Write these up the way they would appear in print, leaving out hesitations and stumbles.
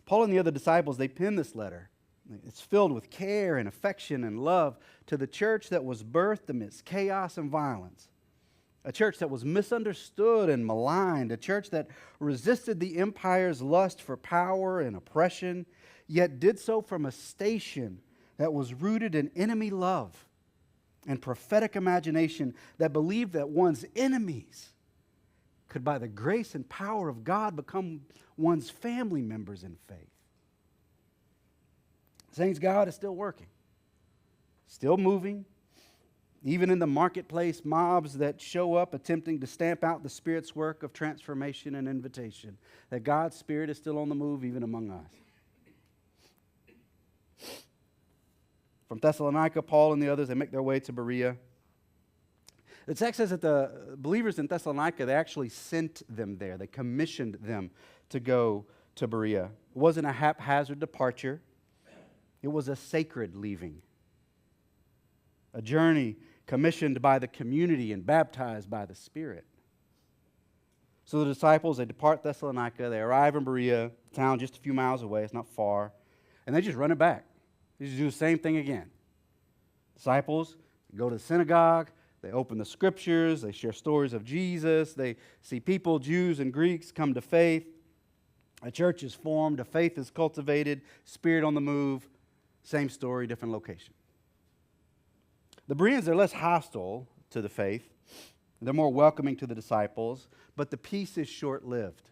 Paul and the other disciples, they penned this letter. It's filled with care and affection and love to the church that was birthed amidst chaos and violence. A church that was misunderstood and maligned. A church that resisted the empire's lust for power and oppression, yet did so from a station that was rooted in enemy love and prophetic imagination, that believed that one's enemies could, by the grace and power of God, become one's family members in faith. Saints, God is still working, still moving, even in the marketplace mobs that show up attempting to stamp out the Spirit's work of transformation and invitation, that God's Spirit is still on the move even among us. From Thessalonica, Paul and the others, they make their way to Berea. The text says that the believers in Thessalonica, they actually sent them there. They commissioned them to go to Berea. It wasn't a haphazard departure. It was a sacred leaving. A journey commissioned by the community and baptized by the Spirit. So the disciples, they depart Thessalonica. They arrive in Berea, a town just a few miles away. It's not far. And they just run it back. They just do the same thing again. Disciples go to the synagogue. They open the Scriptures. They share stories of Jesus. They see people, Jews and Greeks, come to faith. A church is formed. A faith is cultivated. Spirit on the move. Same story, different location. The Bereans are less hostile to the faith. They're more welcoming to the disciples, but the peace is short-lived.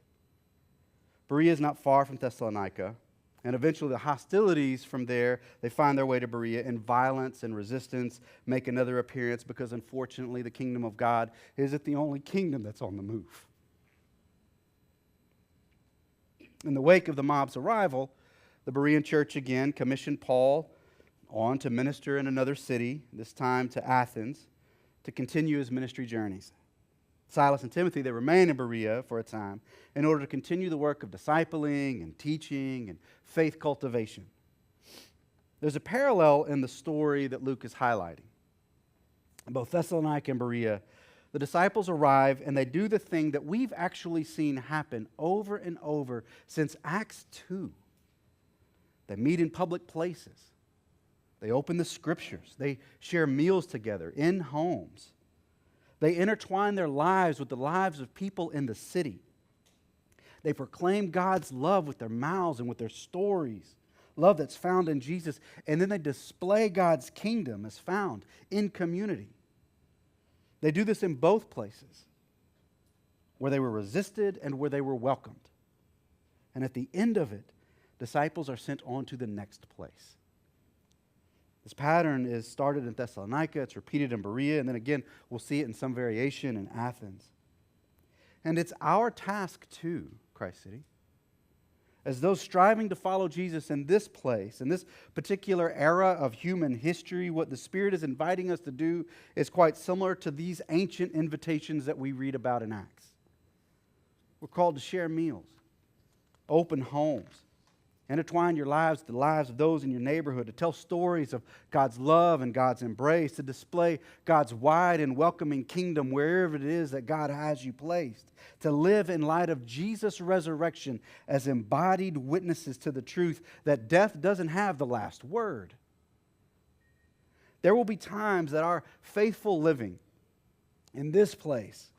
Berea is not far from Thessalonica, and eventually the hostilities from there, they find their way to Berea, and violence and resistance make another appearance because, unfortunately, the kingdom of God isn't the only kingdom that's on the move. In the wake of the mob's arrival, the Berean church again commissioned Paul on to minister in another city, this time to Athens, to continue his ministry journeys. Silas and Timothy, they remained in Berea for a time in order to continue the work of discipling and teaching and faith cultivation. There's a parallel in the story that Luke is highlighting. In both Thessalonica and Berea, the disciples arrive and they do the thing that we've actually seen happen over and over since Acts 2. They meet in public places. They open the Scriptures. They share meals together in homes. They intertwine their lives with the lives of people in the city. They proclaim God's love with their mouths and with their stories, love that's found in Jesus. And then they display God's kingdom as found in community. They do this in both places, where they were resisted and where they were welcomed. And at the end of it, disciples are sent on to the next place. This pattern is started in Thessalonica, it's repeated in Berea, and then again, we'll see it in some variation in Athens. And it's our task too, Christ City, as those striving to follow Jesus in this place, in this particular era of human history, what the Spirit is inviting us to do is quite similar to these ancient invitations that we read about in Acts. We're called to share meals, open homes, intertwine your lives with the lives of those in your neighborhood, to tell stories of God's love and God's embrace, to display God's wide and welcoming kingdom wherever it is that God has you placed, to live in light of Jesus' resurrection as embodied witnesses to the truth that death doesn't have the last word. There will be times that our faithful living in this place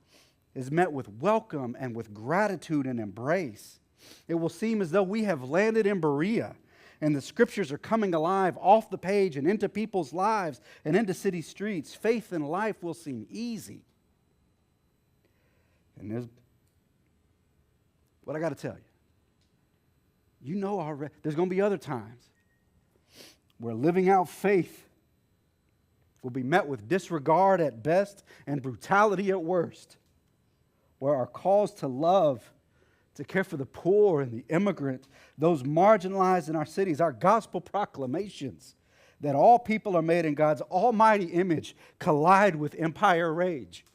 is met with welcome and with gratitude and embrace. It will seem as though we have landed in Berea and the Scriptures are coming alive off the page and into people's lives and into city streets. Faith and life will seem easy. And there's what I got to tell you. You know already, there's going to be other times where living out faith will be met with disregard at best and brutality at worst, where our calls to love, to care for the poor and the immigrant, those marginalized in our cities, our gospel proclamations that all people are made in God's almighty image collide with empire rage.